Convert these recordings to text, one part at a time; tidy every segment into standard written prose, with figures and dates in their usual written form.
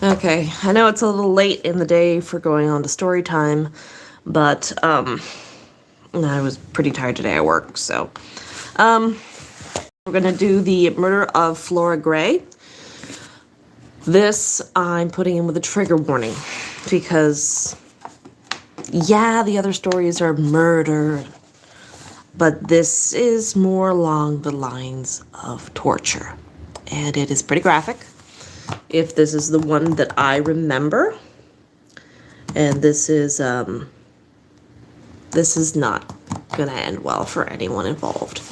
Okay, I know it's a little late in the day for going on to story time, but I was pretty tired today at work, so we're gonna do the murder of Flora Gray. This I'm putting in with a trigger warning because, yeah, the other stories are murder, but this is more along the lines of torture, and it is pretty graphic. If this is the one that I remember, and this is not gonna end well for anyone involved.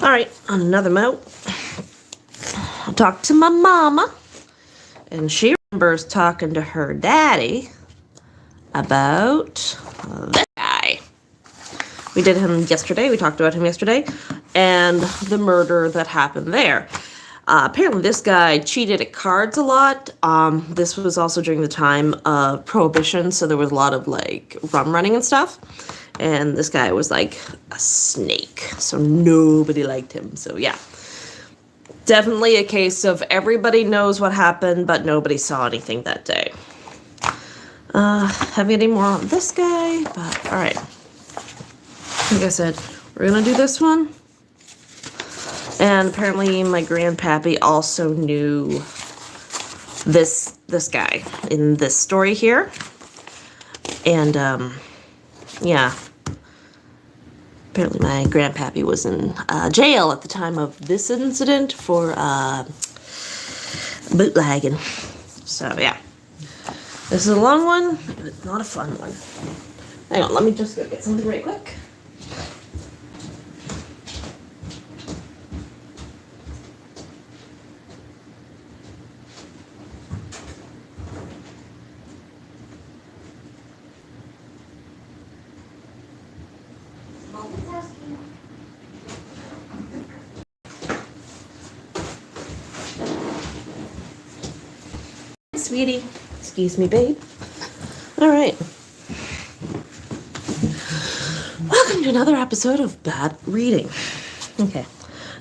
All right, on another note, I talked to my mama, and she remembers talking to her daddy about this guy. We did him yesterday. We talked about him yesterday, and the murder that happened there. Apparently this guy cheated at cards a lot. This was also during the time of Prohibition, so there was a lot of, like, rum running and stuff. And this guy was like a snake, so nobody liked him. So, yeah. Definitely a case of everybody knows what happened, but nobody saw anything that day. Have any more on this guy? But, alright. Like I said, we're gonna do this one. And apparently my grandpappy also knew this guy in this story here. And, yeah. Apparently my grandpappy was in jail at the time of this incident for bootlegging. So, yeah. This is a long one, but not a fun one. Hang on, let me just go get something right quick. Sweetie. Excuse me, babe. All right. Welcome to another episode of Bad Reading. Okay.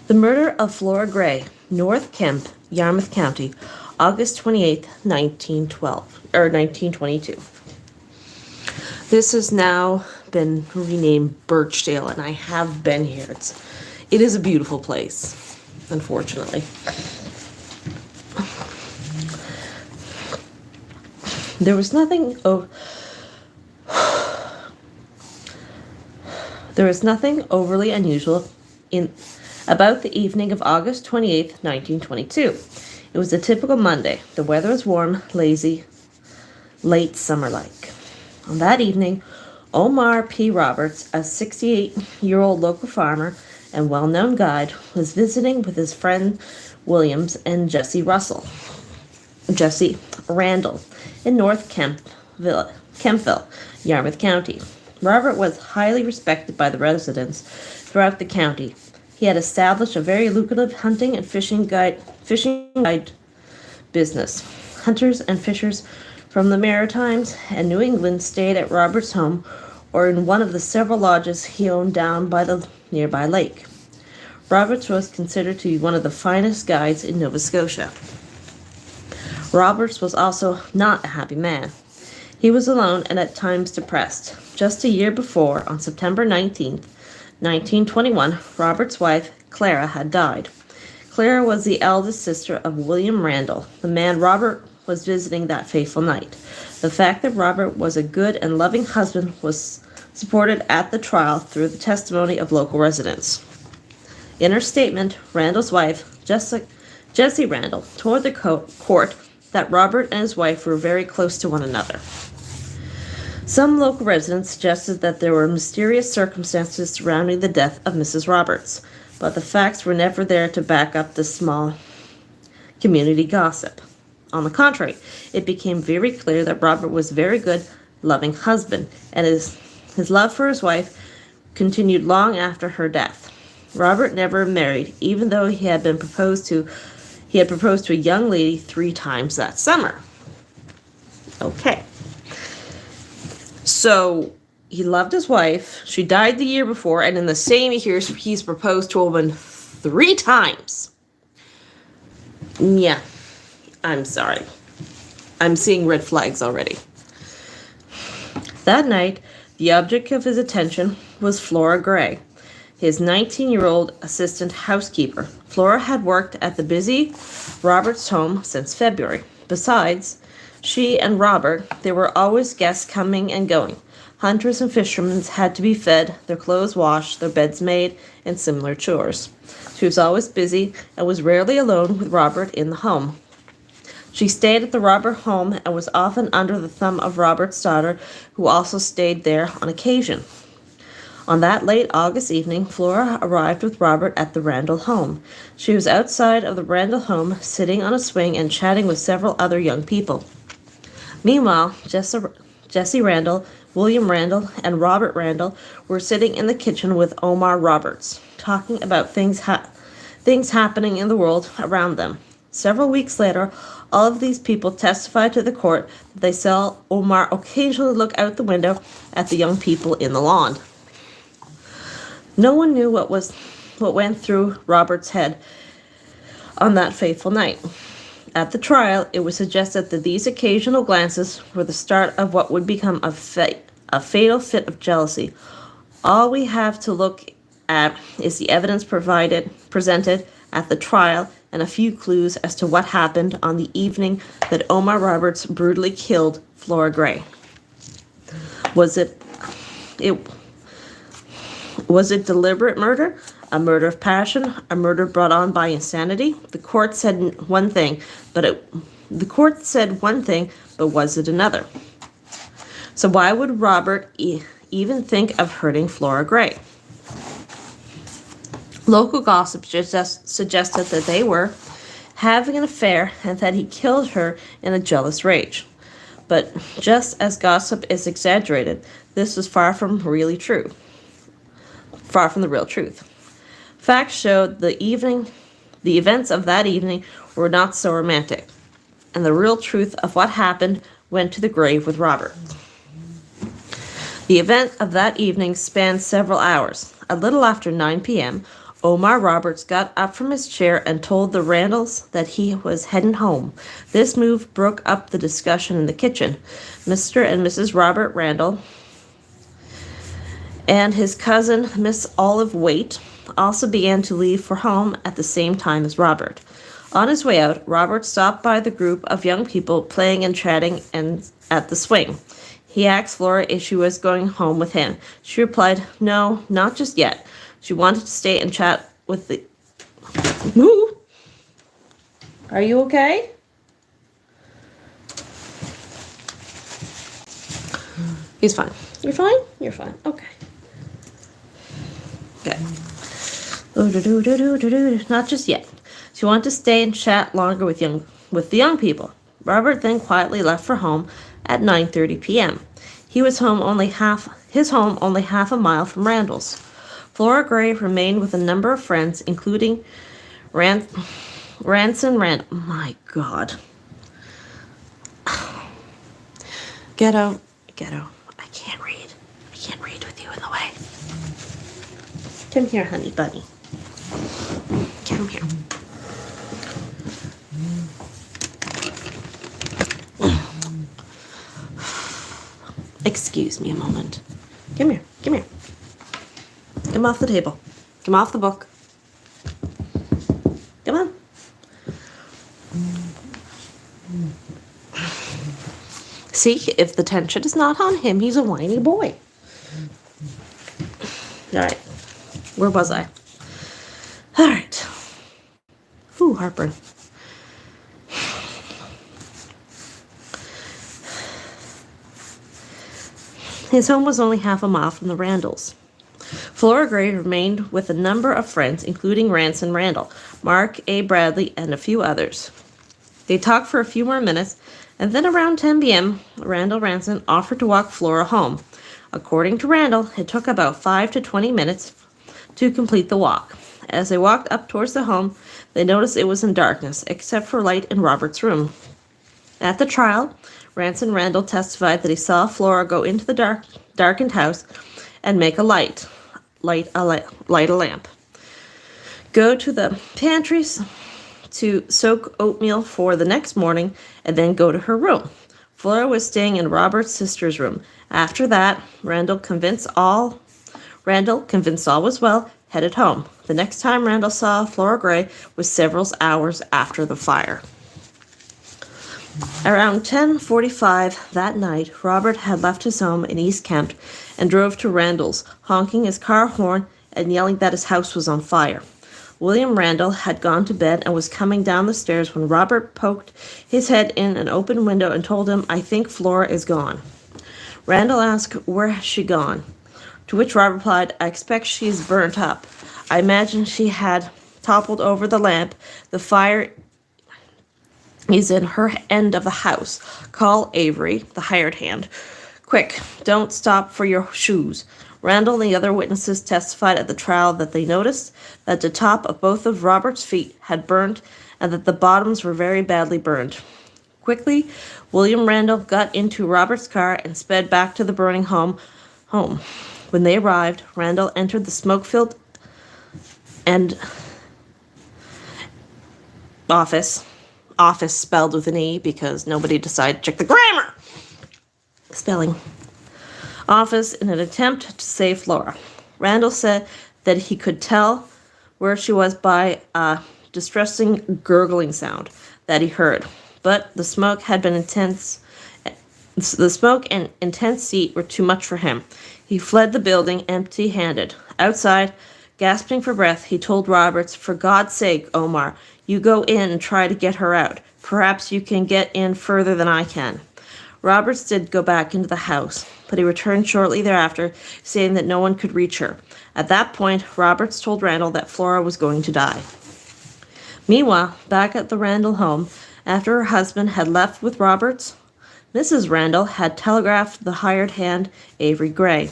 The murder of Flora Gray, North Kemp, Yarmouth County, August 28th, 1922. This has now been renamed Birchdale, and I have been here. It is a beautiful place, unfortunately. There was nothing overly unusual about the evening of August 28th, 1922. It was a typical Monday. The weather was warm, lazy, late summer-like. On that evening, Omar P. Roberts, a 68-year-old local farmer and well-known guide, was visiting with his friend Williams and Jesse Randall, in North Kemptville, Yarmouth County. Robert was highly respected by the residents throughout the county. He had established a very lucrative hunting and fishing guide business. Hunters and fishers from the Maritimes and New England stayed at Robert's home or in one of the several lodges he owned down by the nearby lake. Roberts was considered to be one of the finest guides in Nova Scotia. Roberts was also not a happy man. He was alone and at times depressed. Just a year before, on September 19th, 1921, Robert's wife, Clara, had died. Clara was the eldest sister of William Randall, the man Robert was visiting that fateful night. The fact that Robert was a good and loving husband was supported at the trial through the testimony of local residents. In her statement, Randall's wife, Jessie Randall, told the court that Robert and his wife were very close to one another. Some local residents suggested that there were mysterious circumstances surrounding the death of Mrs. Roberts, but the facts were never there to back up the small community gossip. On the contrary, it became very clear that Robert was a very good, loving husband, and his love for his wife continued long after her death. Robert never married, even though he had proposed to a young lady 3 times that summer. Okay. So, he loved his wife. She died the year before, and in the same year, he's proposed to a woman 3 times. Yeah. I'm sorry. I'm seeing red flags already. That night, the object of his attention was Flora Gray, his 19-year-old assistant housekeeper. Flora had worked at the busy Robert's home since February. Besides, she and Robert, there were always guests coming and going. Hunters and fishermen had to be fed, their clothes washed, their beds made, and similar chores. She was always busy and was rarely alone with Robert in the home. She stayed at the Robert home and was often under the thumb of Robert's daughter, who also stayed there on occasion. On that late August evening, Flora arrived with Robert at the Randall home. She was outside of the Randall home, sitting on a swing and chatting with several other young people. Meanwhile, Jesse Randall, William Randall, and Robert Randall were sitting in the kitchen with Omar Roberts, talking about things happening in the world around them. Several weeks later, all of these people testified to the court that they saw Omar occasionally look out the window at the young people in the lawn. No one knew what went through Robert's head on that fateful night. At the trial, it was suggested that these occasional glances were the start of what would become a fatal fit of jealousy. All we have to look at is the evidence presented at the trial and a few clues as to what happened on the evening that Omar Roberts brutally killed Flora Gray. Was it deliberate murder? A murder of passion? A murder brought on by insanity? The court said one thing, but was it another? So why would Robert even think of hurting Flora Gray? Local gossip suggested that they were having an affair and that he killed her in a jealous rage. But just as gossip is exaggerated, this was far from the real truth. Facts showed the events of that evening were not so romantic, and the real truth of what happened went to the grave with Robert. The event of that evening spanned several hours. A little after 9 p.m., Omar Roberts got up from his chair and told the Randalls that he was heading home. This move broke up the discussion in the kitchen. Mr. and Mrs. Robert Randall and his cousin, Miss Olive Waite, also began to leave for home at the same time as Robert. On his way out, Robert stopped by the group of young people playing and chatting at the swing. He asked Flora if she was going home with him. She replied, "No, not just yet." She wanted to stay and chat with the... Woo! Are you okay? He's fine. You're fine? You're fine. Okay. Good. Not just yet. She wanted to stay and chat longer with the young people. Robert then quietly left for home at 9:30 p.m. His home only half a mile from Randall's. Flora Gray remained with a number of friends, including Ranson Randall. My God. Ghetto. I can't read. I can't read with you in the way. Come here, honey bunny. Come here. Excuse me a moment. Come here. Come off the table. Come off the book. Come on. See, if the tension is not on him, he's a whiny boy. All right. Where was I? All right. Ooh, heartburn. His home was only half a mile from the Randalls. Flora Gray remained with a number of friends, including Ranson Randall, Mark A. Bradley, and a few others. They talked for a few more minutes, and then around 10 p.m., Randall Ranson offered to walk Flora home. According to Randall, it took about 5 to 20 minutes to complete the walk. As they walked up towards the home, they noticed it was in darkness, except for light in Robert's room. At the trial, Ranson Randall testified that he saw Flora go into the darkened house and make a light a lamp. Go to the pantry, to soak oatmeal for the next morning and then go to her room. Flora was staying in Robert's sister's room. After that, Randall, convinced all was well, headed home. The next time Randall saw Flora Gray was several hours after the fire. Around 10:45 that night, Robert had left his home in East Kempt and drove to Randall's, honking his car horn and yelling that his house was on fire. William Randall had gone to bed and was coming down the stairs when Robert poked his head in an open window and told him, "I think Flora is gone." Randall asked, "Where has she gone?" To which Robert replied, "I expect she's burnt up. I imagine she had toppled over the lamp. The fire is in her end of the house. Call Avery, the hired hand. Quick, don't stop for your shoes." Randall and the other witnesses testified at the trial that they noticed that the top of both of Robert's feet had burned and that the bottoms were very badly burned. Quickly, William Randall got into Robert's car and sped back to the burning home. When they arrived, Randall entered the smoke-filled office spelled with an E because nobody decided to check the grammar spelling office in an attempt to save Flora. Randall said that he could tell where she was by a distressing gurgling sound that he heard, but the smoke and intense heat were too much for him. He fled the building empty-handed. Outside, gasping for breath, he told Roberts, "For God's sake, Omar, you go in and try to get her out. Perhaps you can get in further than I can." Roberts did go back into the house, but he returned shortly thereafter, saying that no one could reach her. At that point, Roberts told Randall that Flora was going to die. Meanwhile, back at the Randall home, after her husband had left with Roberts, Mrs. Randall had telegraphed the hired hand, Avery Gray.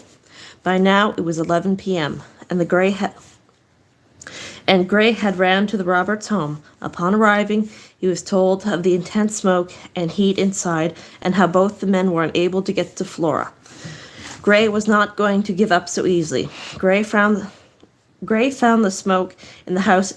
By now, it was 11 p.m., and Gray had ran to the Roberts home. Upon arriving, he was told of the intense smoke and heat inside and how both the men were unable to get to Flora. Gray was not going to give up so easily. Gray found the smoke in the house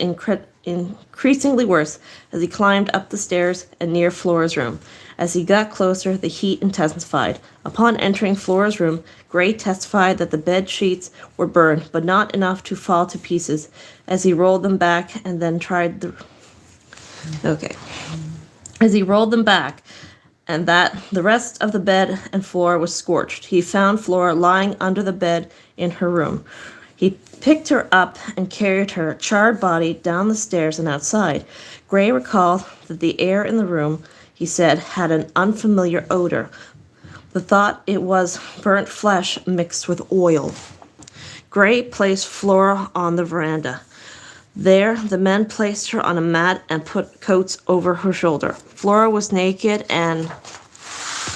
increasingly worse as he climbed up the stairs and near Flora's room. As he got closer, the heat intensified. Upon entering Flora's room, Gray testified that the bed sheets were burned, but not enough to fall to pieces, as he rolled them back and then As he rolled them back, and that the rest of the bed and floor was scorched. He found Flora lying under the bed in her room. He picked her up and carried her charred body down the stairs and outside. Gray recalled that the air in the room, he said, had an unfamiliar odor. The thought it was burnt flesh mixed with oil. Gray placed Flora on the veranda. There, the men placed her on a mat and put coats over her shoulder. Flora was naked and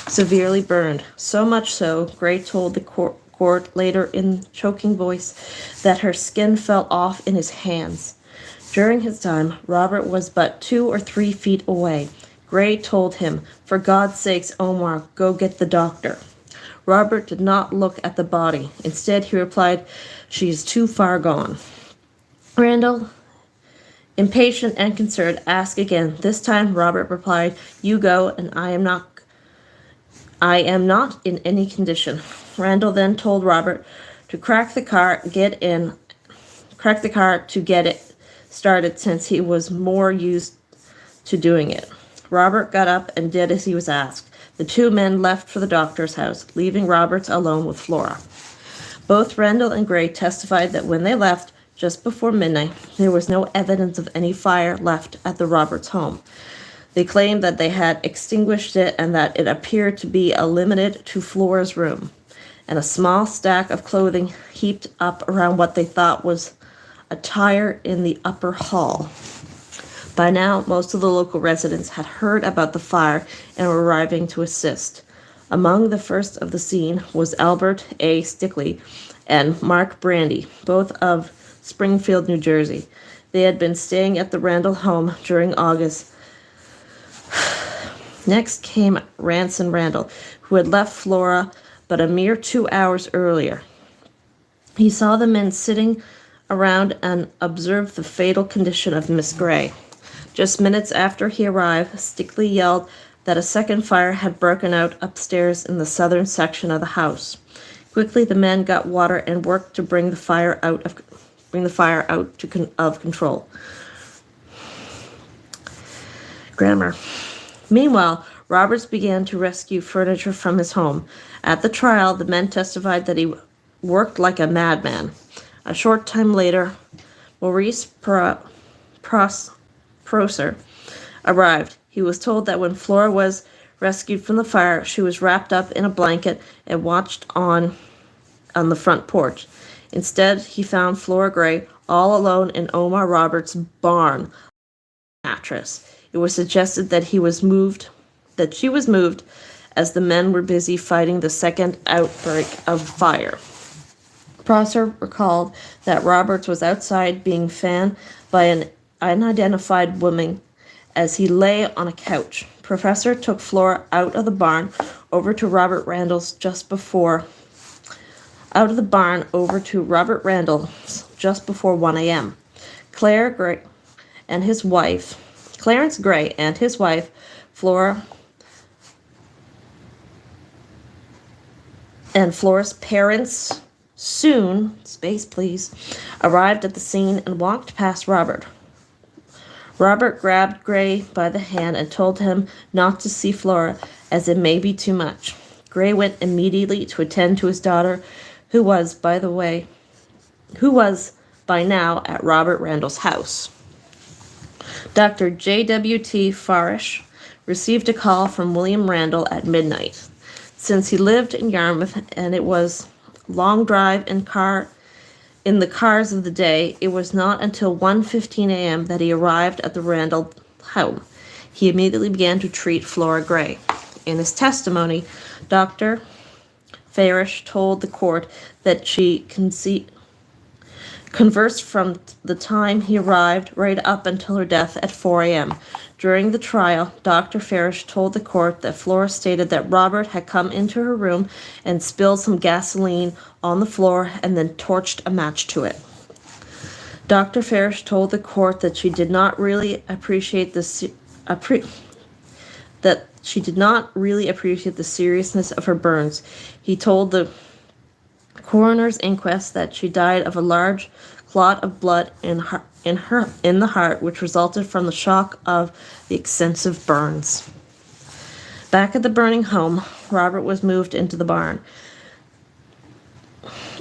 severely burned. So much so, Gray told the court later in choking voice that her skin fell off in his hands. During his time, Robert was but 2 or 3 feet away. Gray told him, "For God's sakes, Omar, go get the doctor." Robert did not look at the body. Instead, he replied, "She is too far gone." Randall, impatient and concerned, asked again. This time, Robert replied, "You go, and I am not in any condition." Randall then told Robert to crack the car to get it started, since he was more used to doing it. Robert got up and did as he was asked. The 2 men left for the doctor's house, leaving Roberts alone with Flora. Both Randall and Gray testified that when they left, just before midnight, there was no evidence of any fire left at the Roberts home. They claimed that they had extinguished it and that it appeared to be limited to Flora's room, and a small stack of clothing heaped up around what they thought was a tire in the upper hall. By now, most of the local residents had heard about the fire and were arriving to assist. Among the first of the scene was Albert A. Stickley and Mark Brandy, both of Springfield, New Jersey. They had been staying at the Randall home during August. Next came Ranson Randall, who had left Flora but a mere 2 hours earlier. He saw the men sitting around and observed the fatal condition of Miss Gray. Just minutes after he arrived, Stickley yelled that a second fire had broken out upstairs in the southern section of the house. Quickly, the men got water and worked to bring the fire out of control. Grammar. Meanwhile, Roberts began to rescue furniture from his home. At the trial, the men testified that he worked like a madman. A short time later, Maurice Prosser arrived. He was told that when Flora was rescued from the fire, she was wrapped up in a blanket and watched on the front porch. Instead, he found Flora Gray all alone in Omar Roberts' barn mattress. It was suggested that she was moved as the men were busy fighting the second outbreak of fire. Prosser recalled that Roberts was outside being fanned by an unidentified woman as he lay on a couch. Professor took Flora out of the barn over to Robert Randall's just before 1 a.m. Clarence Gray and his wife, Flora, and Flora's parents soon, arrived at the scene and walked past Robert. Robert grabbed Gray by the hand and told him not to see Flora, as it may be too much. Gray went immediately to attend to his daughter, who was by now at Robert Randall's house. Dr. J.W.T. Farish received a call from William Randall at midnight. Since he lived in Yarmouth and it was a long drive in the cars of the day, it was not until 1:15 a.m. that he arrived at the Randall home. He immediately began to treat Flora Gray. In his testimony, Dr. Farish told the court that she conversed from the time he arrived right up until her death at 4 a.m. During the trial, Dr. Farish told the court that Flora stated that Robert had come into her room and spilled some gasoline on the floor and then torched a match to it. Dr. Farish told the court that she did not really appreciate the seriousness of her burns. He told the coroner's inquest that she died of a large clot of blood in the heart, which resulted from the shock of the extensive burns. Back at the burning home, Robert was moved into the barn.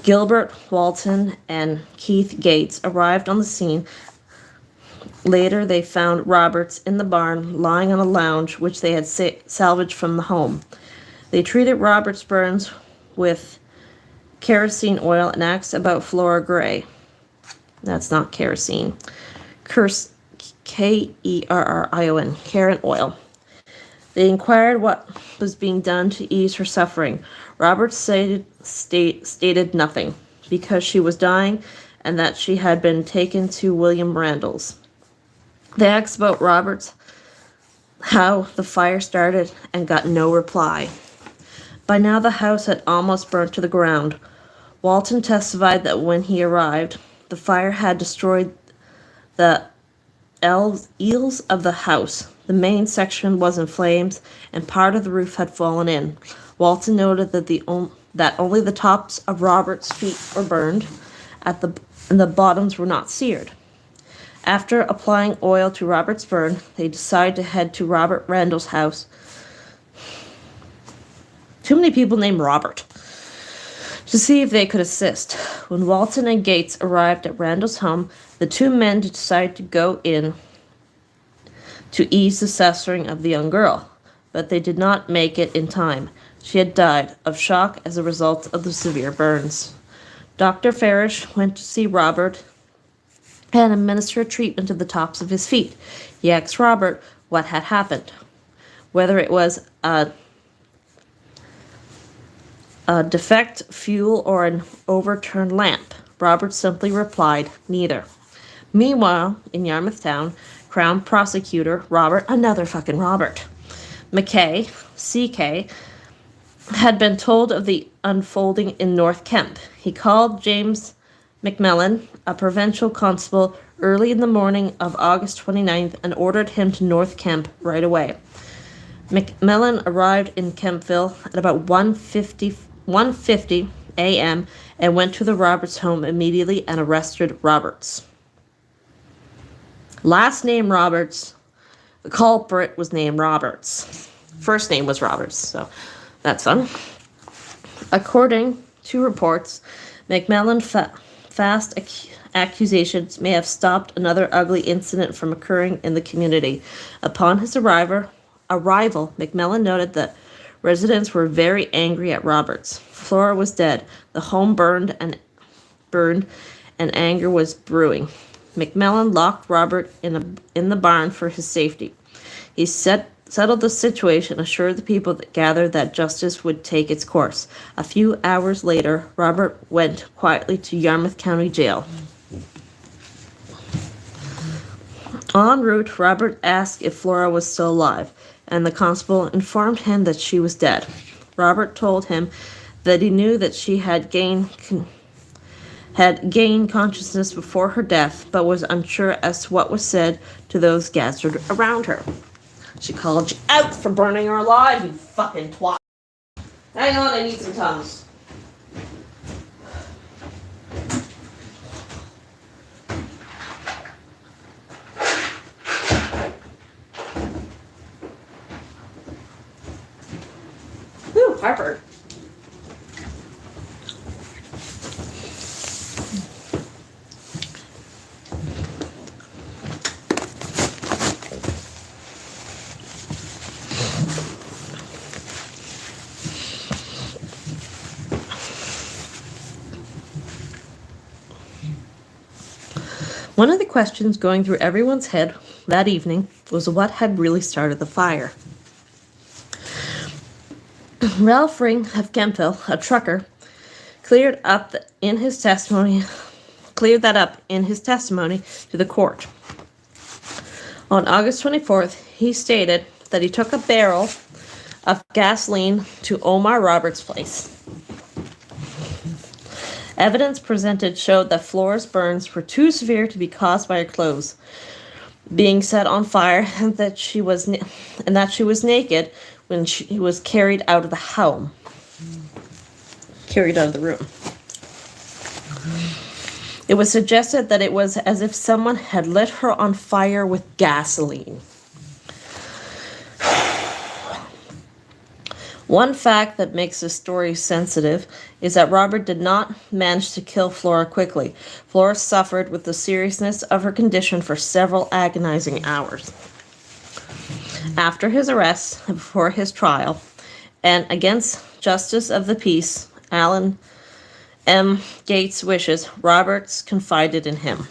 Gilbert Walton and Keith Gates arrived on the scene. Later, they found Roberts in the barn, lying on a lounge, which they had salvaged from the home. They treated Robert's burns with kerosene oil and asked about Flora Gray. That's not kerosene. Kerrion, Karen oil. They inquired what was being done to ease her suffering. Robert stated nothing, because she was dying and that she had been taken to William Randall's. They asked about Robert's, how the fire started, and got no reply. By now the house had almost burnt to the ground. Walton testified that when he arrived, the fire had destroyed the eaves of the house. The main section was in flames, and part of the roof had fallen in. Walton noted that only the tops of Robert's feet were burned, and the bottoms were not seared. After applying oil to Robert's burn, they decided to head to Robert Randall's house. Too many people named Robert. To see if they could assist. When Walton and Gates arrived at Randall's home, the two men decided to go in to ease the suffering of the young girl, but they did not make it in time. She had died of shock as a result of the severe burns. Dr. Farish went to see Robert and administered treatment to the tops of his feet. He asked Robert what had happened, whether it was a defect fuel or an overturned lamp. Robert simply replied, neither. Meanwhile, in Yarmouth Town, Crown Prosecutor another fucking Robert, McKay, CK, had been told of the unfolding in North Kemp. He called James McMillan, a provincial constable, early in the morning of August 29th and ordered him to North Kemp right away. McMillan arrived in Kemptville at about 1:50 a.m. and went to the Roberts home immediately and arrested Roberts. Last name Roberts. The culprit was named Roberts. First name was Roberts, so that's fun. According to reports, McMillan fast accusations may have stopped another ugly incident from occurring in the community. Upon his arrival, McMillan noted that residents were very angry at Roberts. Flora was dead. The home burned, and anger was brewing. McMillan locked Robert in the barn for his safety. He settled the situation, assured the people that gathered that justice would take its course. A few hours later, Robert went quietly to Yarmouth County Jail. En route, Robert asked if Flora was still alive, and the constable informed him that she was dead. Robert told him that he knew that she had gained consciousness before her death, but was unsure as to what was said to those gathered around her. She called you out for burning her alive, you fucking twat. Hang on, I need some Tums. Whew, Harper. One of the questions going through everyone's head that evening was what had really started the fire. Ralph Ring of Kemptville, a trucker, cleared that up in his testimony to the court. On August 24th, he stated that he took a barrel of gasoline to Omar Roberts' place. Evidence presented showed that Flora's burns were too severe to be caused by her clothes being set on fire, and that she was naked when she was carried out of the room. It was suggested that it was as if someone had lit her on fire with gasoline. One fact that makes this story sensitive is that Robert did not manage to kill Flora quickly. Flora suffered with the seriousness of her condition for several agonizing hours. After his arrest and before his trial, and against Justice of the Peace Alan M. Gates' wishes, Roberts confided in him.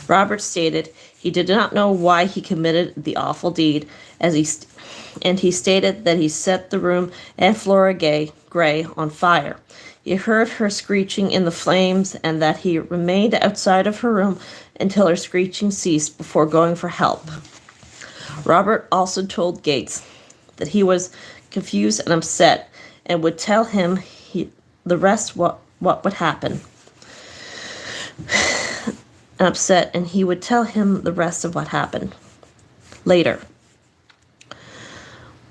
Roberts stated he did not know why he committed the awful deed, and he stated that he set the room and Flora Gray on fire. He heard her screeching in the flames, and that he remained outside of her room until her screeching ceased before going for help. Robert also told Gates that he was confused and upset, and would tell him the rest what would happen. And he would tell him the rest of what happened later.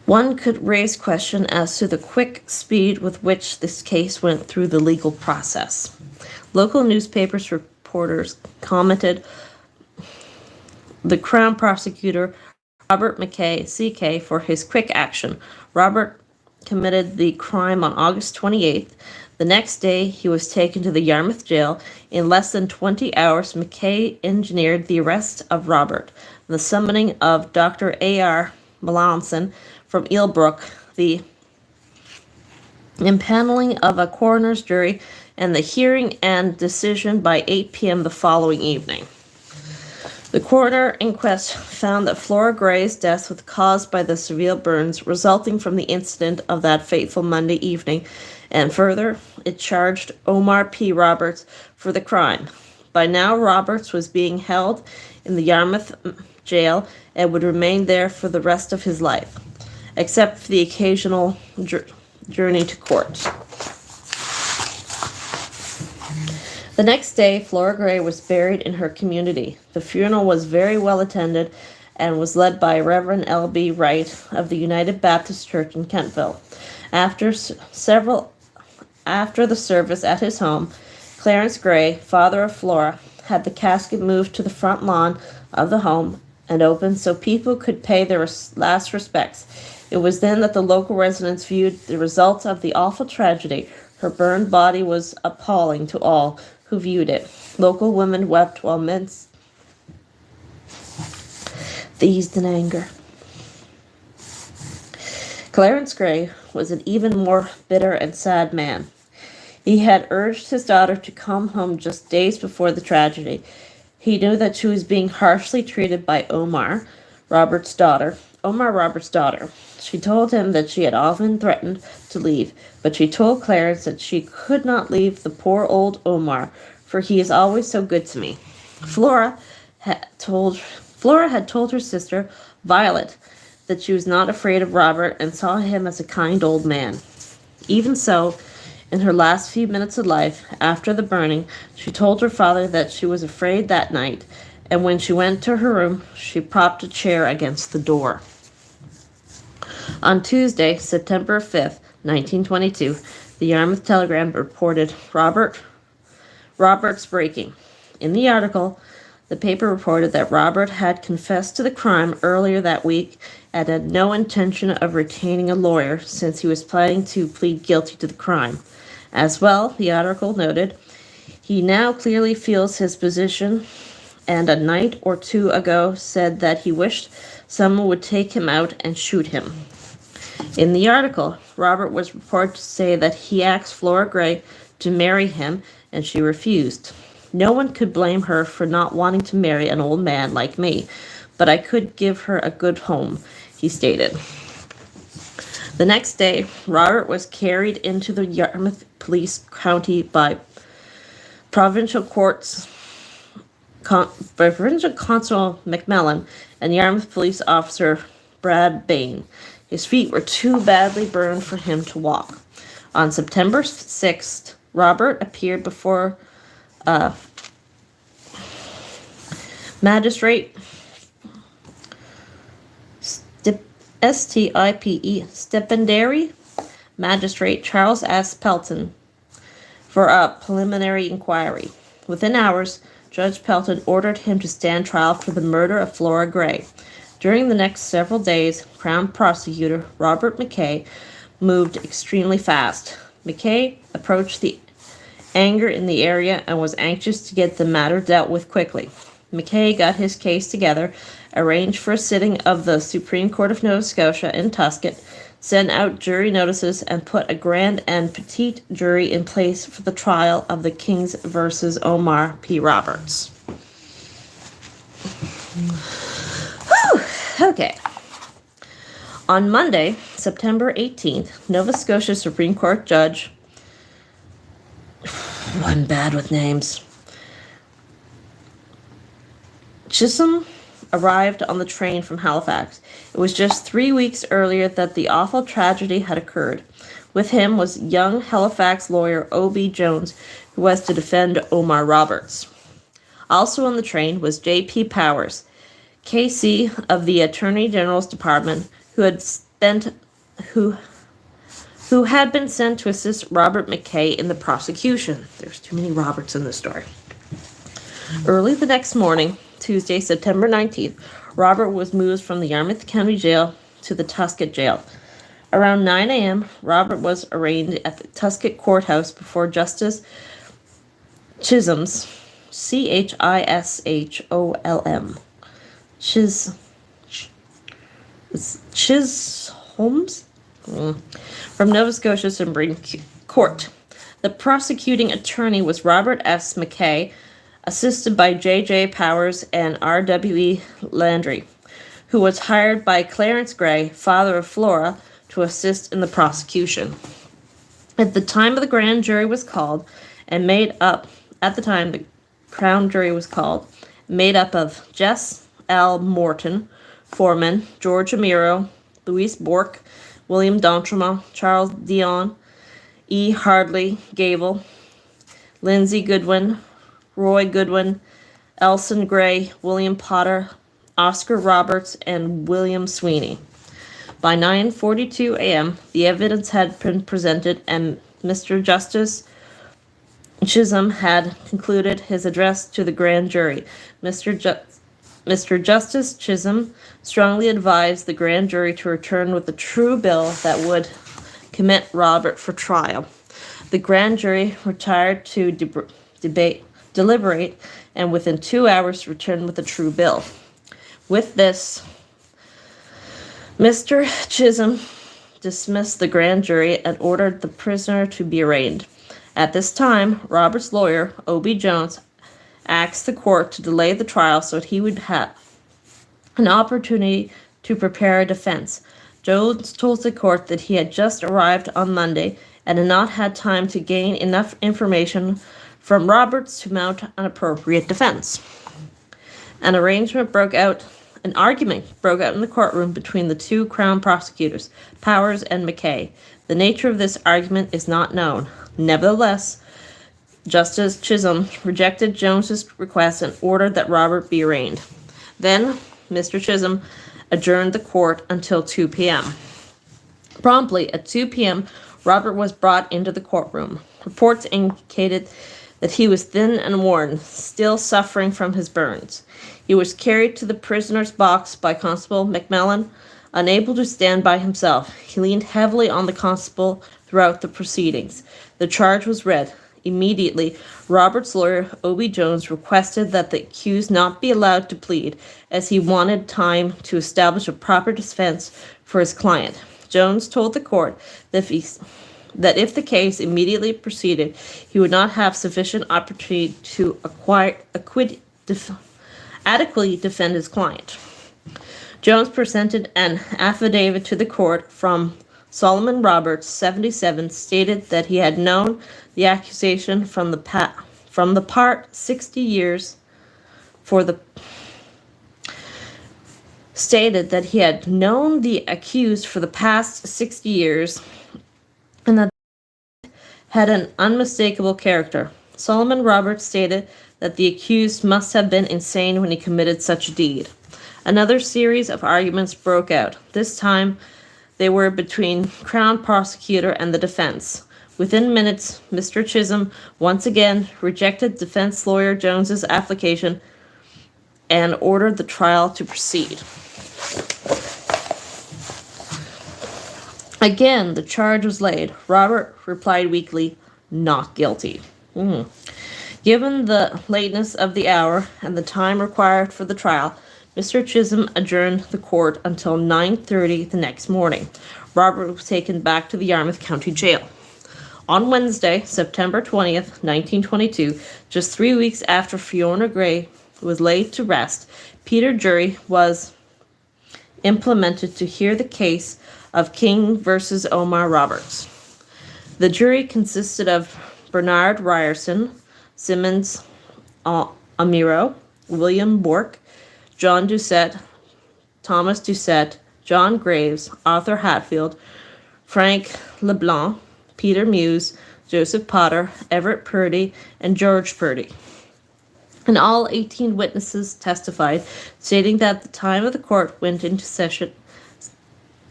One could raise question as to the quick speed with which this case went through the legal process. Local newspapers reporters commented the Crown prosecutor Robert McKay, CK, for his quick action. Robert committed the crime on August 28th. The next day, he was taken to the Yarmouth jail. In less than 20 hours, McKay engineered the arrest of Robert, the summoning of Dr. A.R. Melanson from Eelbrook, the impaneling of a coroner's jury, and the hearing and decision by 8 p.m. the following evening. The coroner inquest found that Flora Gray's death was caused by the severe burns resulting from the incident of that fateful Monday evening, and further, it charged Omar P. Roberts for the crime. By now, Roberts was being held in the Yarmouth jail and would remain there for the rest of his life, except for the occasional journey to court. The next day, Flora Gray was buried in her community. The funeral was very well attended and was led by Reverend L.B. Wright of the United Baptist Church in Kemptville. After the service at his home, Clarence Gray, father of Flora, had the casket moved to the front lawn of the home and opened so people could pay their last respects. It was then that the local residents viewed the results of the awful tragedy. Her burned body was appalling to all who viewed it. Local women wept while men seized in anger. Clarence Gray was an even more bitter and sad man. He had urged his daughter to come home just days before the tragedy. He knew that she was being harshly treated by Omar, Robert's daughter. She told him that she had often threatened to leave, but she told Clarence that she could not leave the poor old Omar, for he is always so good to me. Flora had told her sister, Violet, that she was not afraid of Robert and saw him as a kind old man. Even so, in her last few minutes of life, after the burning, she told her father that she was afraid that night, and when she went to her room, she propped a chair against the door. On Tuesday, September 5th, 1922, the Yarmouth Telegram reported Robert's breaking. In the article, the paper reported that Robert had confessed to the crime earlier that week and had no intention of retaining a lawyer since he was planning to plead guilty to the crime. As well, the article noted, he now clearly feels his position and a night or two ago said that he wished someone would take him out and shoot him. In the article, Robert was reported to say that he asked Flora Gray to marry him and she refused. No one could blame her for not wanting to marry an old man like me, but I could give her a good home, he stated. The next day, Robert was carried into the Yarmouth Police County by Provincial Constable McMillan and Yarmouth Police Officer Brad Bain. His feet were too badly burned for him to walk. On September 6th, Robert appeared before Magistrate Stipendiary Magistrate Charles S. Pelton for a preliminary inquiry. Within hours, Judge Pelton ordered him to stand trial for the murder of Flora Gray. During the next several days, Crown Prosecutor Robert McKay moved extremely fast. McKay approached the anger in the area and was anxious to get the matter dealt with quickly. McKay got his case together, arranged for a sitting of the Supreme Court of Nova Scotia in Tuscany, sent out jury notices, and put a grand and petite jury in place for the trial of the Kings versus Omar P. Roberts. Whew. Okay. On Monday, September 18th, Nova Scotia Supreme Court Judge... I'm bad with names. Chisholm arrived on the train from Halifax. It was just 3 weeks earlier that the awful tragedy had occurred. With him was young Halifax lawyer O.B. Jones, who was to defend Omar Roberts. Also on the train was J.P. Powers, K.C. of the Attorney General's Department, who had been sent to assist Robert McKay in the prosecution. There's too many Roberts in this story. Early the next morning, Tuesday, September 19th, Robert was moved from the Yarmouth County Jail to the Tuscany Jail. Around 9 a.m., Robert was arraigned at the Tuscany Courthouse before Justice Chisholm's, Chisholm. Chisholm's? From Nova Scotia Supreme Court. The prosecuting attorney was Robert S. McKay, assisted by J.J. Powers and R.W.E. Landry, who was hired by Clarence Gray, father of Flora, to assist in the prosecution. At the time the grand jury was called, made up of Jess L. Morton, foreman, George Amiro, Louise Bork, William D'Entremont, Charles Dion, E. Hardley Gable, Lindsay Goodwin, Roy Goodwin, Elson Gray, William Potter, Oscar Roberts, and William Sweeney. By 9:42 a.m., the evidence had been presented, and Mr. Justice Chisholm had concluded his address to the grand jury. Mr. Justice Chisholm strongly advised the grand jury to return with a true bill that would commit Robert for trial. The grand jury retired to deliberate, and within 2 hours returned with a true bill. With this, Mr. Chisholm dismissed the grand jury and ordered the prisoner to be arraigned. At this time, Robert's lawyer, O.B. Jones, asked the court to delay the trial so that he would have an opportunity to prepare a defense. Jones told the court that he had just arrived on Monday and had not had time to gain enough information from Roberts to mount an appropriate defense. An argument broke out in the courtroom between the two Crown prosecutors, Powers and McKay. The nature of this argument is not known. Nevertheless, Justice Chisholm rejected Jones's request and ordered that Robert be arraigned. Then, Mr. Chisholm adjourned the court until 2 p.m. Promptly at 2 p.m., Robert was brought into the courtroom. Reports indicated that he was thin and worn, still suffering from his burns. He was carried to the prisoner's box by Constable McMillan. Unable to stand by himself, he leaned heavily on the constable throughout the proceedings. The charge was read. Immediately, Robert's lawyer, O.B. Jones, requested that the accused not be allowed to plead, as he wanted time to establish a proper defense for his client. Jones told the court that if the case immediately proceeded, he would not have sufficient opportunity to adequately defend his client. Jones presented an affidavit to the court from Solomon Roberts, 77, stated that he had known the accusation from the past 60 years, and that had an unmistakable character. Solomon Roberts stated that the accused must have been insane when he committed such a deed. Another series of arguments broke out. This time, they were between Crown prosecutor and the defense. Within minutes, Mr. Chisholm once again rejected defense lawyer Jones's application and ordered the trial to proceed. Again, the charge was laid. Robert replied weakly, "Not guilty." Given the lateness of the hour and the time required for the trial, Mr. Chisholm adjourned the court until 9:30 the next morning. Robert was taken back to the Yarmouth County Jail. On Wednesday, September 20th, 1922, just 3 weeks after Fiona Gray was laid to rest, Peter jury was implemented to hear the case of King versus Omar Roberts. The jury consisted of Bernard Ryerson, Simmons Amiro, William Bourke, John Doucette, Thomas Doucette, John Graves, Arthur Hatfield, Frank LeBlanc, Peter Muse, Joseph Potter, Everett Purdy, and George Purdy. And all 18 witnesses testified, stating that the time of the court went into session was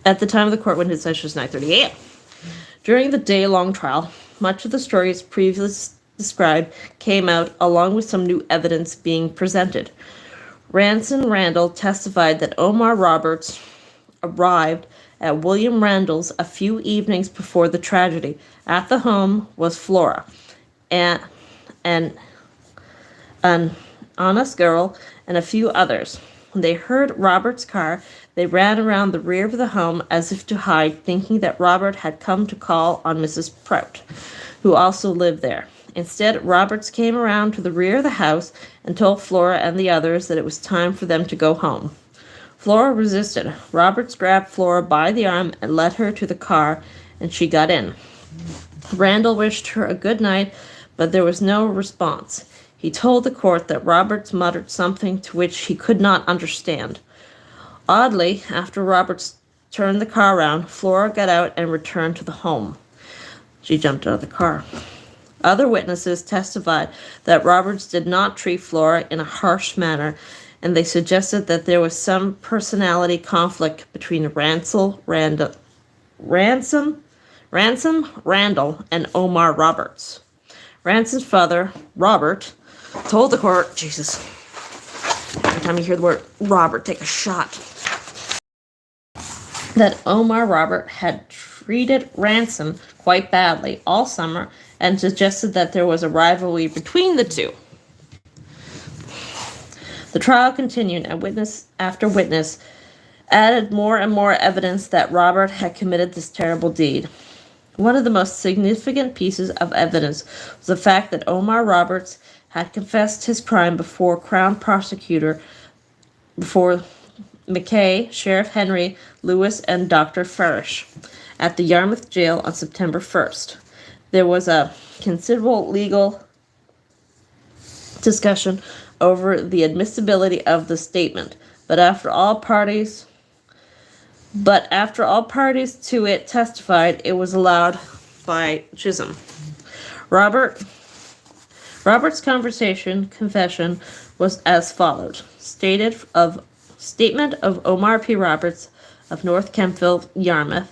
9:30 a.m. During the day-long trial, much of the stories previously described came out, along with some new evidence being presented. Ranson Randall testified that Omar Roberts arrived at William Randall's a few evenings before the tragedy. At the home was Flora, an honest girl, and a few others. When they heard Robert's car, they ran around the rear of the home as if to hide, thinking that Robert had come to call on Mrs. Prout, who also lived there. Instead, Roberts came around to the rear of the house and told Flora and the others that it was time for them to go home. Flora resisted. Roberts grabbed Flora by the arm and led her to the car, and she got in. Randall wished her a good night, but there was no response. He told the court that Roberts muttered something to which he could not understand. Oddly, after Roberts turned the car around, Flora got out and returned to the home. She jumped out of the car. Other witnesses testified that Roberts did not treat Flora in a harsh manner, and they suggested that there was some personality conflict between Ransom Randall, and Omar Roberts. Ransom's father, Robert, told the court, Jesus, every time you hear the word Robert, take a shot, that Omar Robert had treated Ransom quite badly all summer and suggested that there was a rivalry between the two. The trial continued, and witness after witness added more and more evidence that Robert had committed this terrible deed. One of the most significant pieces of evidence was the fact that Omar Roberts had confessed his crime before McKay, Sheriff Henry Lewis, and Dr. Farish at the Yarmouth jail on September 1st. There was a considerable legal discussion over the admissibility of the statement, but after all parties to it testified, it was allowed by Chisholm. Robert's confession was as follows. Statement of Omar P. Roberts of North Kemptville, Yarmouth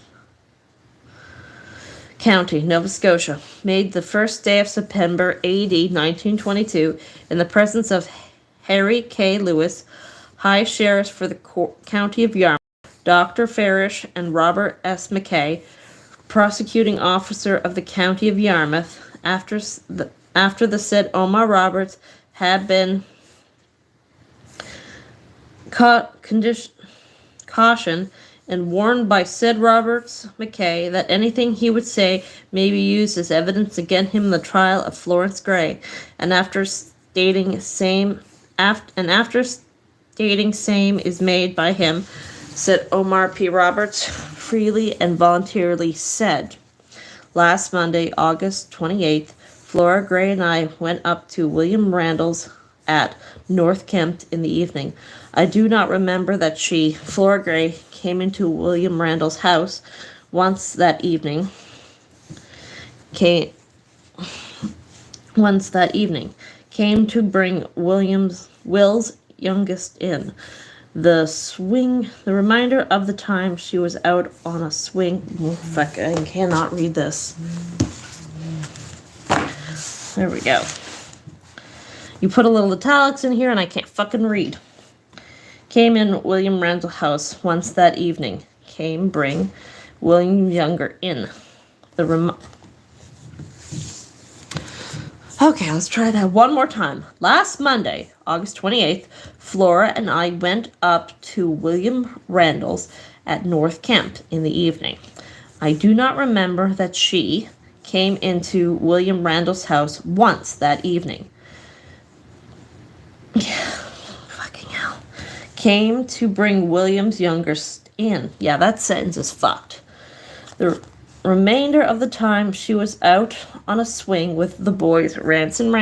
County, Nova Scotia, made the first day of September A.D. 1922 in the presence of Harry K. Lewis, High Sheriff for the County of Yarmouth, Dr. Farish, and Robert S. McKay, prosecuting officer of the County of Yarmouth, after the said Omar Roberts had been cautioned and warned by said Roberts McKay that anything he would say may be used as evidence against him in the trial of Florence Gray, and after stating same is made by him, said Omar P. Roberts freely and voluntarily said, "Last Monday, August 28th, Flora Gray and I went up to William Randall's at North Kempt in the evening. I do not remember that she, Flora Gray, came into William Randall's house once that evening. Came to bring Will's youngest in. The remainder of the time she was out on a swing." Oh, fuck, I cannot read this. There we go. You put a little italics in here and I can't fucking read. Came in William Randall's house once that evening. Came bring William Younger in. Okay, let's try that one more time. Last Monday, August 28th, Flora and I went up to William Randall's at North Kempt in the evening. I do not remember that she came into William Randall's house once that evening. Fucking hell. Came to bring William's youngest in. Yeah, that sentence is fucked. The remainder of the time she was out on a swing with the boys Ranson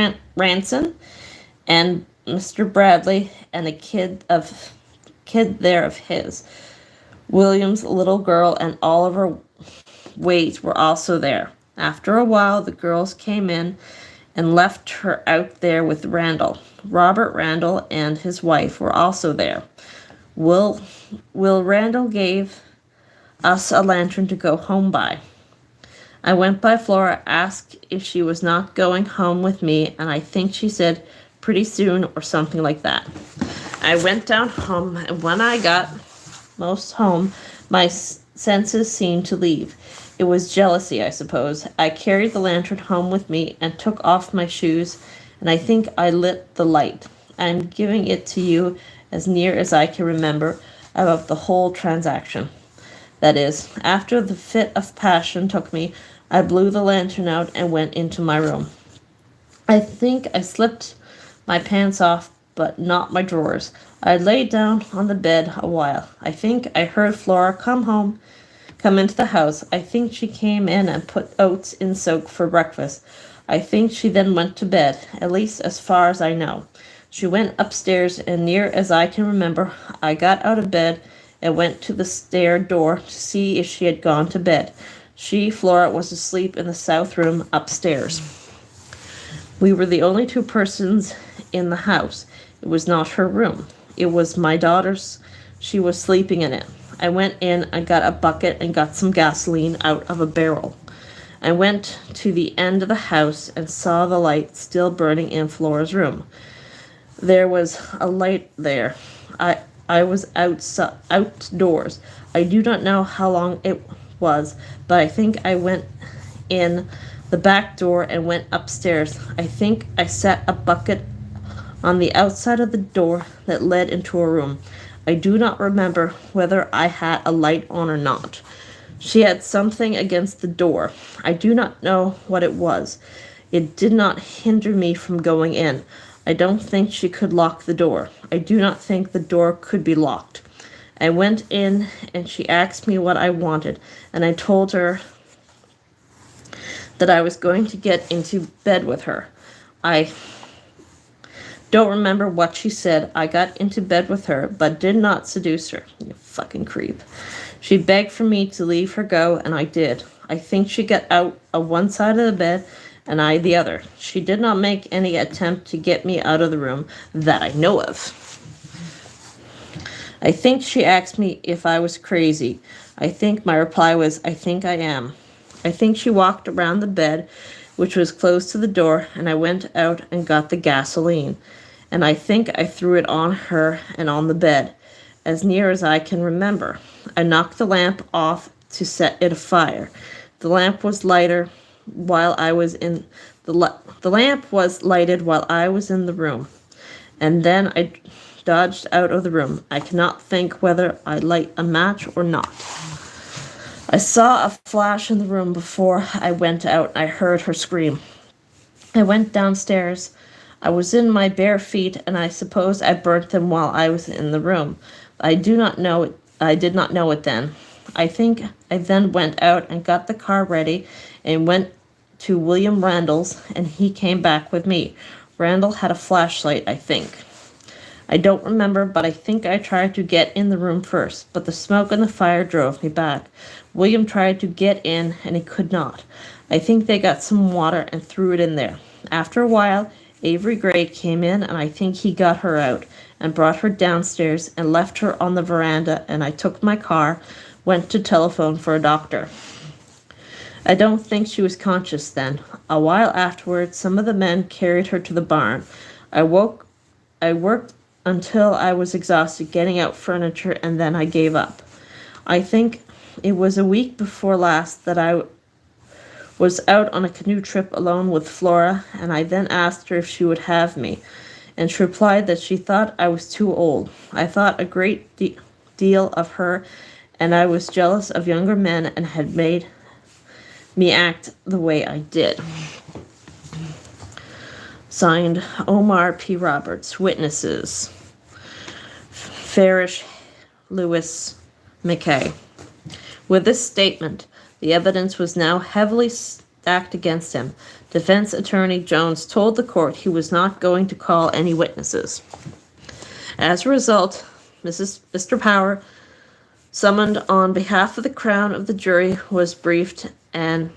and Mr. Bradley and a kid there of his. William's little girl and Oliver Waite were also there. After a while, the girls came in and left her out there with Randall. Robert Randall and his wife were also there. Will Randall gave us a lantern to go home by. I went by Flora, asked if she was not going home with me, and I think she said pretty soon or something like that. I went down home, and when I got most home, my senses seemed to leave. It was jealousy, I suppose. I carried the lantern home with me and took off my shoes, and I think I lit the light. I'm giving it to you as near as I can remember about the whole transaction. That is, after the fit of passion took me, I blew the lantern out and went into my room. I think I slipped my pants off, but not my drawers. I lay down on the bed a while. I think I heard Flora come into the house. I think she came in and put oats in soak for breakfast. I think she then went to bed, at least as far as I know. She went upstairs, and near as I can remember, I got out of bed and went to the stair door to see if she had gone to bed. She, Flora, was asleep in the south room upstairs. We were the only two persons in the house. It was not her room. It was my daughter's. She was sleeping in it. I went in, I got a bucket and got some gasoline out of a barrel. I went to the end of the house and saw the light still burning in Flora's room. There was a light there. I was outdoors. I do not know how long it was, but I think I went in the back door and went upstairs. I think I set a bucket on the outside of the door that led into a room. I do not remember whether I had a light on or not. She had something against the door. I do not know what it was. It did not hinder me from going in. I don't think she could lock the door. I do not think the door could be locked. I went in and she asked me what I wanted, and I told her that I was going to get into bed with her. I don't remember what she said. I got into bed with her, but did not seduce her. You fucking creep. She begged for me to leave her go, and I did. I think she got out of one side of the bed, and I the other. She did not make any attempt to get me out of the room that I know of. I think she asked me if I was crazy. I think my reply was, I think I am. I think she walked around the bed, which was close to the door, and I went out and got the gasoline. And I think I threw it on her and on the bed, as near as I can remember. I knocked the lamp off to set it afire. The lamp was lighter while I was in the lamp was lighted while I was in the room, and then I dodged out of the room. I cannot think whether I light a match or not. I saw a flash in the room before I went out. I heard her scream. I went downstairs. I was in my bare feet, and I suppose I burnt them while I was in the room. I do not know it. I did not know it then. I think I then went out and got the car ready and went to William Randall's, and he came back with me. Randall had a flashlight, I think. I don't remember, but I think I tried to get in the room first, but the smoke and the fire drove me back. William tried to get in, and he could not. I think they got some water and threw it in there. After a while, Avery Gray came in, and I think he got her out and brought her downstairs and left her on the veranda, and I took my car, went to telephone for a doctor. I don't think she was conscious then. A while afterwards, some of the men carried her to the barn. I worked until I was exhausted getting out furniture, and then I gave up. I think it was a week before last that I was out on a canoe trip alone with Flora, and I then asked her if she would have me, and she replied that she thought I was too old. I thought a great deal of her, and I was jealous of younger men and had made me act the way I did. Signed, Omar P. Roberts. Witnesses: Farish, Lewis, McKay. With this statement, the evidence was now heavily stacked against him. Defense Attorney Jones told the court he was not going to call any witnesses. As a result, Mr. Power, summoned on behalf of the Crown of the jury, was briefed, and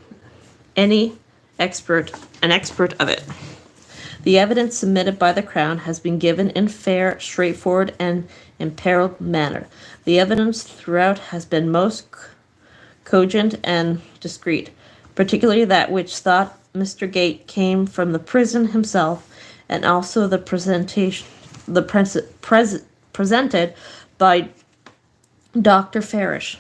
an expert of it. The evidence submitted by the Crown has been given in fair, straightforward, and imperiled manner. The evidence throughout has been most cogent and discreet, particularly that which thought Mr. Gate came from the prison himself, and also the presented by Dr. Farish.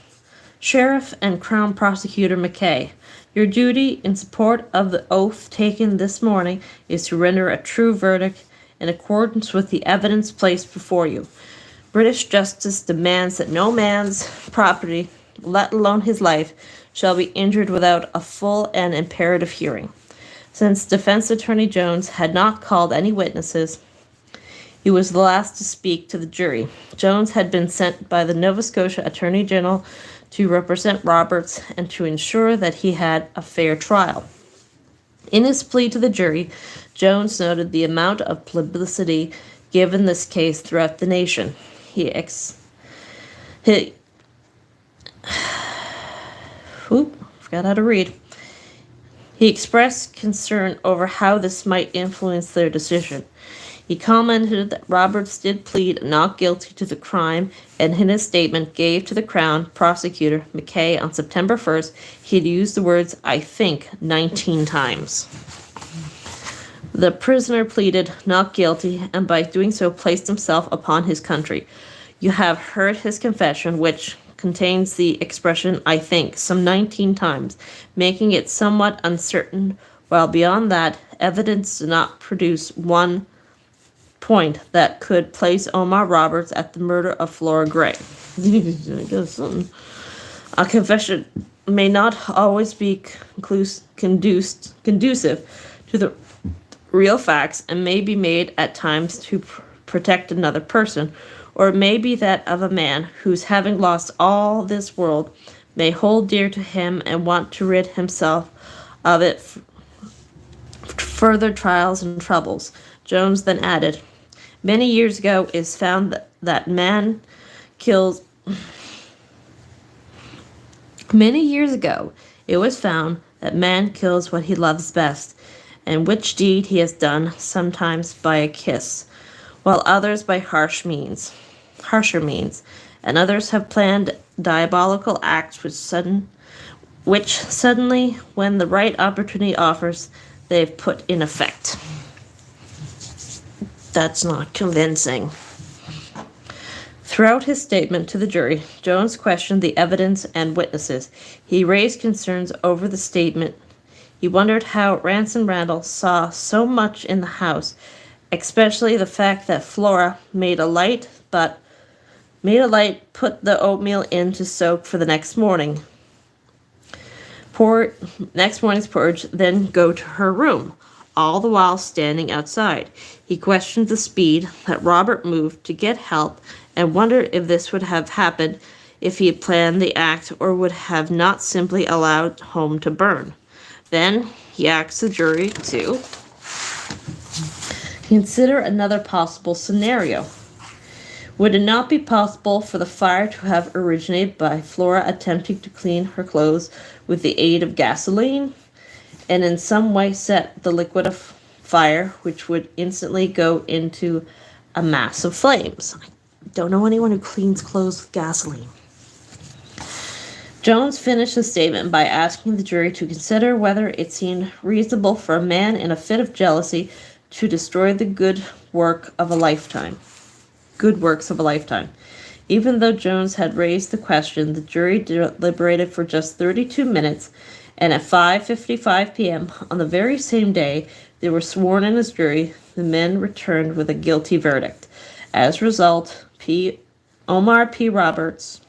Sheriff and Crown Prosecutor McKay, your duty in support of the oath taken this morning is to render a true verdict in accordance with the evidence placed before you. British justice demands that no man's property, let alone his life, shall be injured without a full and imperative hearing. Since Defense Attorney Jones had not called any witnesses, he was the last to speak to the jury. Jones had been sent by the Nova Scotia Attorney General to represent Roberts and to ensure that he had a fair trial. In his plea to the jury, Jones noted the amount of publicity given this case throughout the nation. Forgot how to read. He expressed concern over how this might influence their decision. He commented that Roberts did plead not guilty to the crime, and in his statement gave to the Crown Prosecutor McKay on September 1st, he had used the words, "I think," 19 times. The prisoner pleaded not guilty, and by doing so placed himself upon his country. You have heard his confession, which contains the expression "I think" some 19 times, making it somewhat uncertain, while beyond that, evidence did not produce one point that could place Omar Roberts at the murder of Flora Gray. A confession may not always be conducive to the real facts and may be made at times to protect another person, or it may be that of a man whose having lost all this world may hold dear to him and want to rid himself of it further trials and troubles. Jones then added, Many years ago it was found that man kills what he loves best, and which deed he has done, sometimes by a kiss, while others by harsher means, and others have planned diabolical acts which suddenly, when the right opportunity offers, they have put in effect. That's not convincing. Throughout his statement to the jury, Jones questioned the evidence and witnesses. He raised concerns over the statement. He wondered how Ransom Randall saw so much in the house, especially the fact that Flora made a light, put the oatmeal in to soak for the next morning. Next morning's porridge, then go to her room, all the while standing outside. He questioned the speed that Robert moved to get help and wondered if this would have happened if he had planned the act or would have not simply allowed home to burn. Then he asked the jury to consider another possible scenario. Would it not be possible for the fire to have originated by Flora attempting to clean her clothes with the aid of gasoline, and in some way set the liquid afire, which would instantly go into a mass of flames? I don't know anyone who cleans clothes with gasoline. Jones finished his statement by asking the jury to consider whether it seemed reasonable for a man in a fit of jealousy to destroy the good works of a lifetime. Even though Jones had raised the question, the jury deliberated for just 32 minutes, and at 5:55 p.m. on the very same day they were sworn in as jury, the men returned with a guilty verdict. As a result, Omar P. Roberts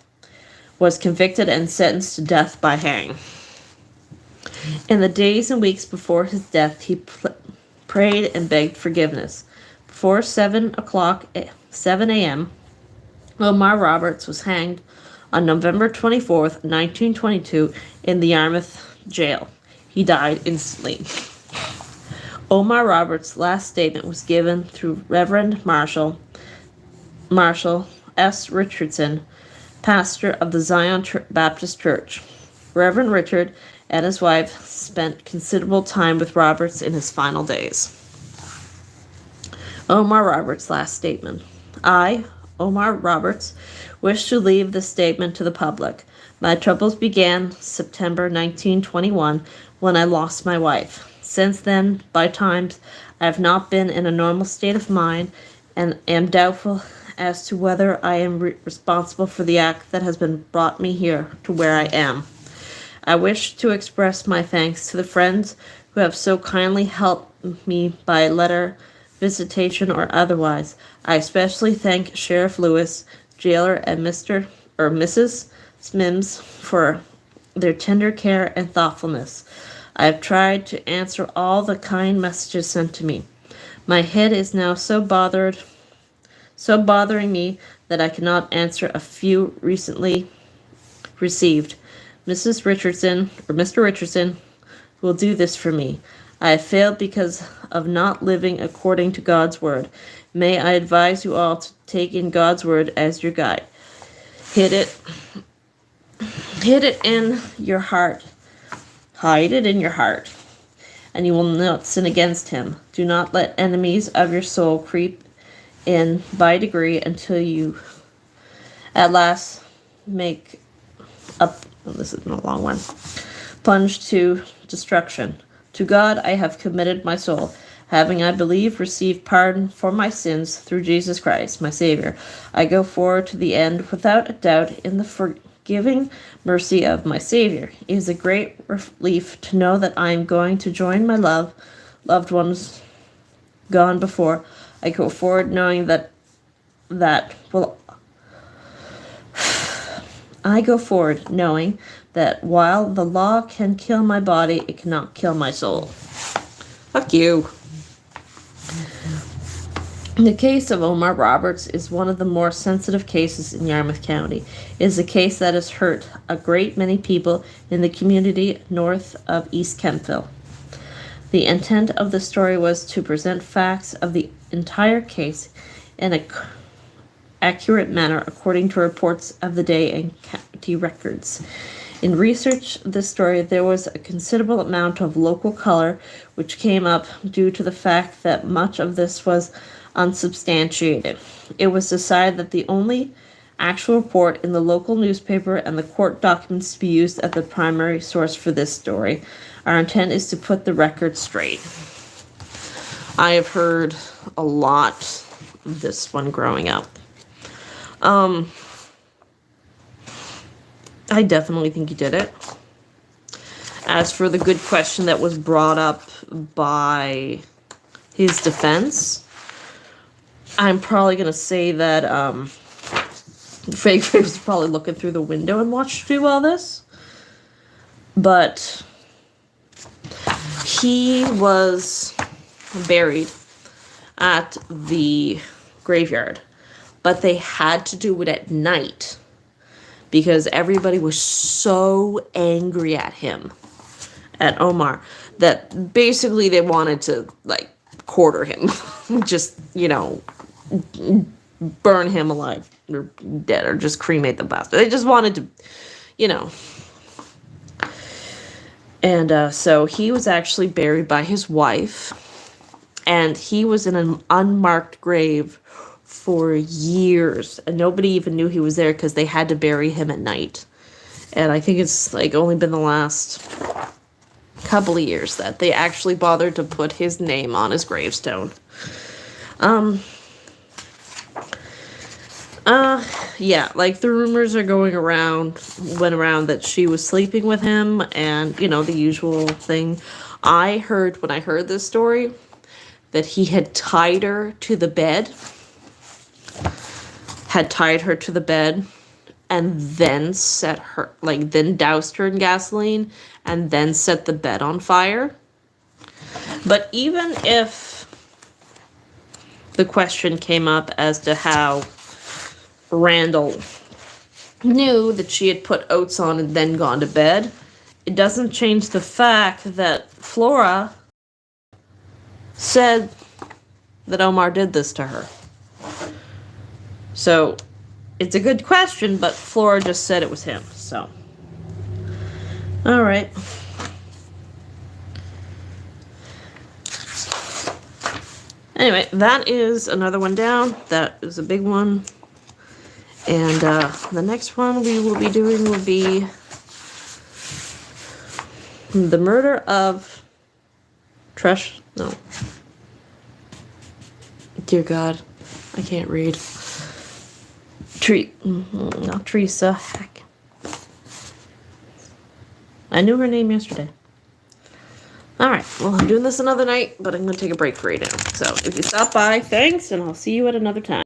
was convicted and sentenced to death by hanging. In the days and weeks before his death, he prayed and begged forgiveness. Before 7 a.m., Omar Roberts was hanged on November 24th, 1922, in the Yarmouth jail. He died instantly. Omar Roberts' last statement was given through Reverend Marshall S. Richardson, pastor of the Zion Baptist Church. Reverend Richard and his wife spent considerable time with Roberts in his final days. Omar Roberts' last statement. I, Omar Roberts, wish to leave this statement to the public. My troubles began September 1921 when I lost my wife. Since then, by times, I have not been in a normal state of mind and am doubtful as to whether I am responsible for the act that has brought me here to where I am. I wish to express my thanks to the friends who have so kindly helped me by letter, visitation, or otherwise. I especially thank Sheriff Lewis, jailer, and Mrs. Smims for their tender care and thoughtfulness. I have tried to answer all the kind messages sent to me. My head is now so bothering me that I cannot answer a few recently received. Mr. Richardson will do this for me. I have failed because of not living according to God's word. May I advise you all to take in God's word as your guide. Hid it in your heart. Hide it in your heart. and you will not sin against him. Do not let enemies of your soul creep in by degree until you at last make up. Oh, this is a long one. Plunge to destruction. To God I have committed my soul, having, I believe, received pardon for my sins through Jesus Christ, my Savior. I go forward to the end without a doubt in the forgiving mercy of my Savior. It is a great relief to know that I am going to join my loved ones gone before. I go forward knowing that I go forward knowing that while the law can kill my body, it cannot kill my soul. Fuck you. The case of Omar Roberts is one of the more sensitive cases in Yarmouth County. It is a case that has hurt a great many people in the community north of East Kemptville. The intent of the story was to present facts of the entire case in an accurate manner according to reports of the day and county records. In research this story, there was a considerable amount of local color which came up due to the fact that much of this was unsubstantiated. It was decided that the only actual report in the local newspaper and the court documents to be used as the primary source for this story. Our intent is to put the record straight. I have heard a lot of this one growing up. I definitely think he did it. As for the good question that was brought up by his defense, I'm probably going to say that Fake was probably looking through the window and watched through all this. But he was buried at the graveyard. But they had to do it at night because everybody was so angry at him, at Omar, that basically they wanted to, like, quarter him. Just, burn him alive or dead or just cremate the bastard. They just wanted to, And so he was actually buried by his wife, and he was in an unmarked grave for years, and nobody even knew he was there because they had to bury him at night. And I think it's like only been the last couple of years that they actually bothered to put his name on his gravestone. Yeah, like the rumors went around that she was sleeping with him and, the usual thing. I heard, when I heard this story, that he had tied her to the bed, and then then doused her in gasoline and then set the bed on fire. But even if the question came up as to how Randall knew that she had put oats on and then gone to bed, it doesn't change the fact that Flora said that Omar did this to her. So, it's a good question, but Flora just said it was him, so. Alright. Anyway, that is another one down. That is a big one. And the next one we will be doing will be the murder of Dear God, I can't read. Not Teresa. Heck. I knew her name yesterday. Alright, well, I'm doing this another night, but I'm going to take a break right now. So, if you stop by, thanks, and I'll see you at another time.